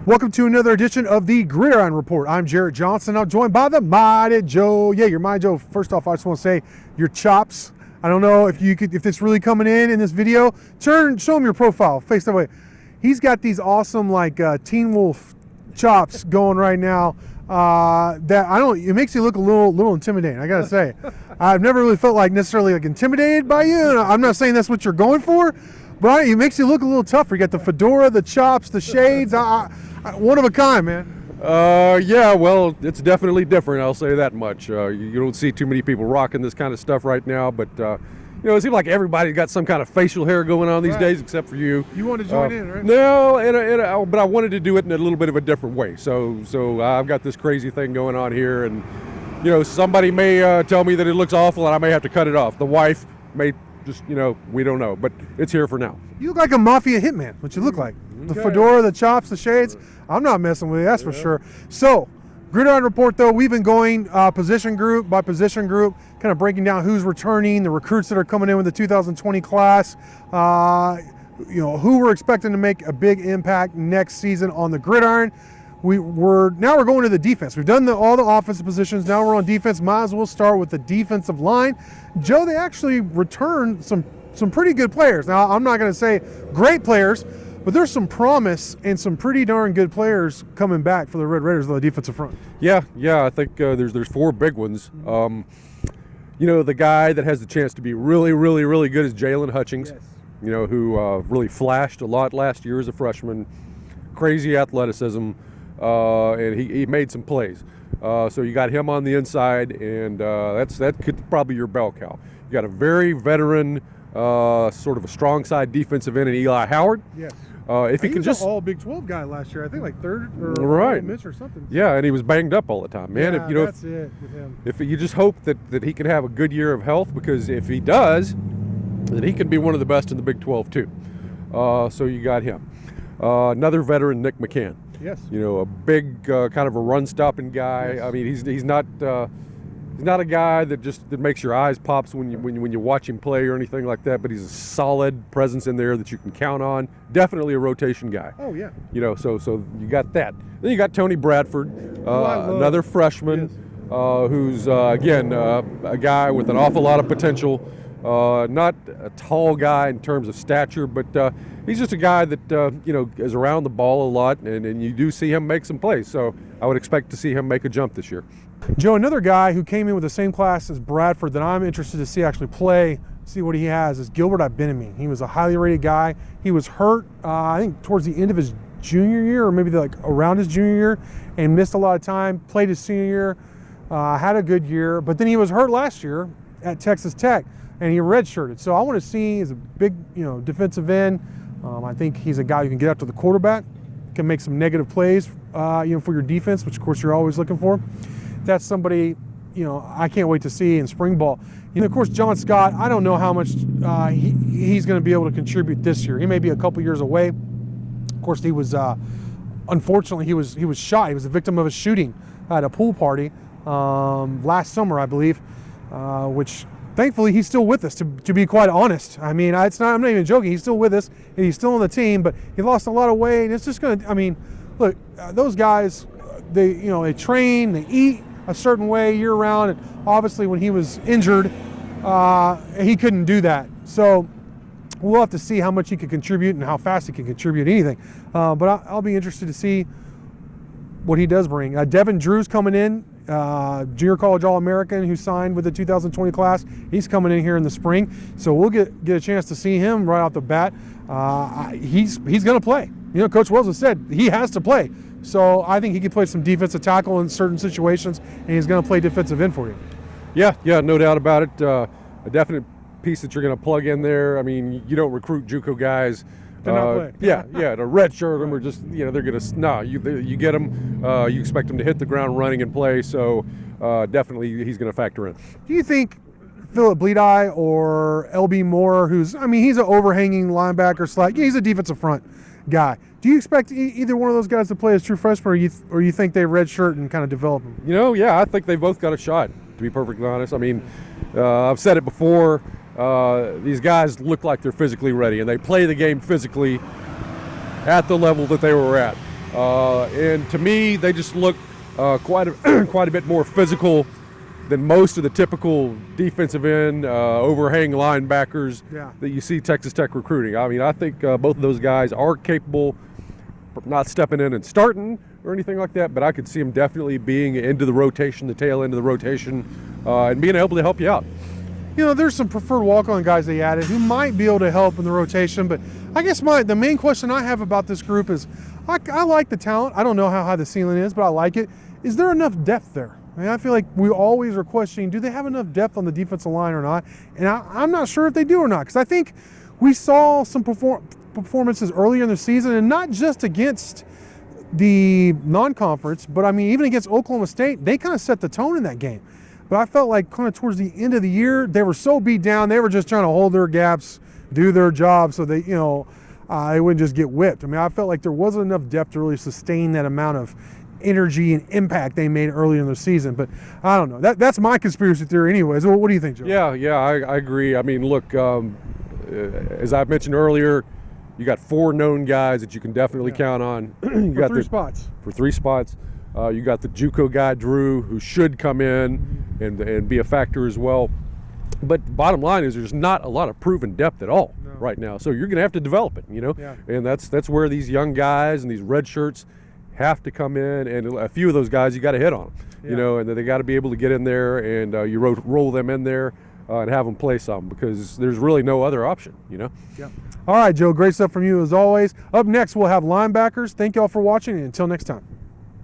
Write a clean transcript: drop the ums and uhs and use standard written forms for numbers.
Welcome to another edition of the Gridiron Report. I'm Jarret Johnson. I'm joined by the mighty Joe. Yeah, you're mighty Joe. First off, I just want to say your chops. I don't know if it's really coming in this video. Show him your profile. Face that way. He's got these awesome Teen Wolf chops going right now. It makes you look a little intimidating. I gotta say, I've never really felt necessarily intimidated by you. And I'm not saying that's what you're going for, but it makes you look a little tougher. You got the fedora, the chops, the shades. One of a kind, man. Yeah, well, it's definitely different, I'll say that much. You don't see too many people rocking this kind of stuff right now, but it seems like everybody's got some kind of facial hair going on these days, except for you. You want to join in, right? No, but I wanted to do it in a little bit of a different way. So I've got this crazy thing going on here, and somebody may tell me that it looks awful, and I may have to cut it off. The wife may just, we don't know, but it's here for now. You look like a mafia hitman, what you look like. The fedora, the chops, the shades. I'm not messing with you, that's for sure. So, Gridiron Report, though, we've been going position group by position group, kind of breaking down who's returning, the recruits that are coming in with the 2020 class, who we're expecting to make a big impact next season on the Gridiron. We're going to the defense. We've done all the offensive positions. Now we're on defense. Might as well start with the defensive line. Joe, they actually returned some pretty good players. Now, I'm not going to say great players, but there's some promise and some pretty darn good players coming back for the Red Raiders on the defensive front. Yeah, I think there's four big ones. The guy that has the chance to be really, really, really good is Jalen Hutchings. Yes. Who really flashed a lot last year as a freshman. Crazy athleticism, and he made some plays. So you got him on the inside, and that could probably your bell cow. You got a very veteran, sort of a strong side defensive end in Eli Howard. Yes. If he can just an all Big 12 guy last year, I think third or right, Mitch or something. Yeah, and he was banged up all the time, man. Yeah, that's it with him. If you just hope that he can have a good year of health, because if he does, then he can be one of the best in the Big 12 too. So you got him. Another veteran, Nick McCann. Yes. A big kind of a run-stopping guy. Yes. I mean, he's not a guy that makes your eyes pop when you watch him play or anything like that. But he's a solid presence in there that you can count on. Definitely a rotation guy. Oh yeah. So you got that. Then you got Tony Bradford, another freshman, yes. Who's again a guy with an awful lot of potential. Not a tall guy in terms of stature, but he's just a guy that is around the ball a lot, and you do see him make some plays. So I would expect to see him make a jump this year. Joe, another guy who came in with the same class as Bradford that I'm interested to see actually play, see what he has, is Gilbert Abenami. He was a highly rated guy. He was hurt, I think, towards the end of his junior year, or maybe around his junior year, and missed a lot of time. Played his senior year, had a good year, but then he was hurt last year at Texas Tech, and he redshirted. So I want to see, he's a big, defensive end. I think he's a guy who can get after the quarterback, can make some negative plays, for your defense, which of course you're always looking for. That's somebody, I can't wait to see in spring ball. Of course, John Scott, I don't know how much he's going to be able to contribute this year. He may be a couple years away. Of course, he was, unfortunately, he was shot. He was a victim of a shooting at a pool party last summer, I believe, which thankfully he's still with us, to be quite honest. I mean, I'm not even joking. He's still with us, and he's still on the team, but he lost a lot of weight. And it's just going to, look, those guys, they train, they eat a certain way year round, and obviously when he was injured, he couldn't do that. So we'll have to see how much he can contribute and how fast he can contribute anything. But I'll be interested to see what he does bring. Devin Drew's coming in, junior college All-American who signed with the 2020 class. He's coming in here in the spring, so we'll get a chance to see him right off the bat. He's going to play. Coach Wells has said he has to play. So I think he can play some defensive tackle in certain situations, and he's going to play defensive end for you. Yeah, no doubt about it. A definite piece that you're going to plug in there. I mean, you don't recruit JUCO guys to not play. to redshirt them, or just they're going to you get them. You expect them to hit the ground running and play. So definitely he's going to factor in. Do you think Philip Bleedeye or LB Moore, he's an overhanging linebacker he's a defensive front guy. Do you expect either one of those guys to play as true freshmen, or you think they redshirt and kind of develop them? Yeah, I think they both got a shot, to be perfectly honest. I mean, I've said it before, these guys look like they're physically ready, and they play the game physically at the level that they were at. And to me, they just look quite a bit more physical than most of the typical defensive end overhang linebackers that you see Texas Tech recruiting. I mean, I think both of those guys are capable of not stepping in and starting or anything like that, but I could see them definitely being into the rotation, the tail end of the rotation, and being able to help you out. You know, there's some preferred walk-on guys they added who might be able to help in the rotation, but I guess the main question I have about this group is, I like the talent. I don't know how high the ceiling is, but I like it. Is there enough depth there? I mean, I feel like we always are questioning, do they have enough depth on the defensive line or not? And I'm not sure if they do or not, because I think we saw some performances earlier in the season, and not just against the non-conference, but I mean, even against Oklahoma State, they kind of set the tone in that game. But I felt like kind of towards the end of the year, they were so beat down, they were just trying to hold their gaps, do their job, so they, they wouldn't just get whipped. I mean, I felt like there wasn't enough depth to really sustain that amount of energy and impact they made earlier in the season. But I don't know. That's my conspiracy theory anyways. What do you think, Joe? Yeah, I agree. I mean, look, as I mentioned earlier, you got 4 known guys that you can definitely count on. You got 3 spots. For 3 spots. You got the JUCO guy, Drew, who should come in and be a factor as well. But bottom line is there's not a lot of proven depth at all right now. So you're going to have to develop it, Yeah. And that's where these young guys and these red shirts have to come in, and a few of those guys you got to hit on them, and they got to be able to get in there, and you roll them in there and have them play some, because there's really no other option, Yeah. All right, Joe, great stuff from you as always. Up next, we'll have linebackers. Thank y'all for watching, and until next time.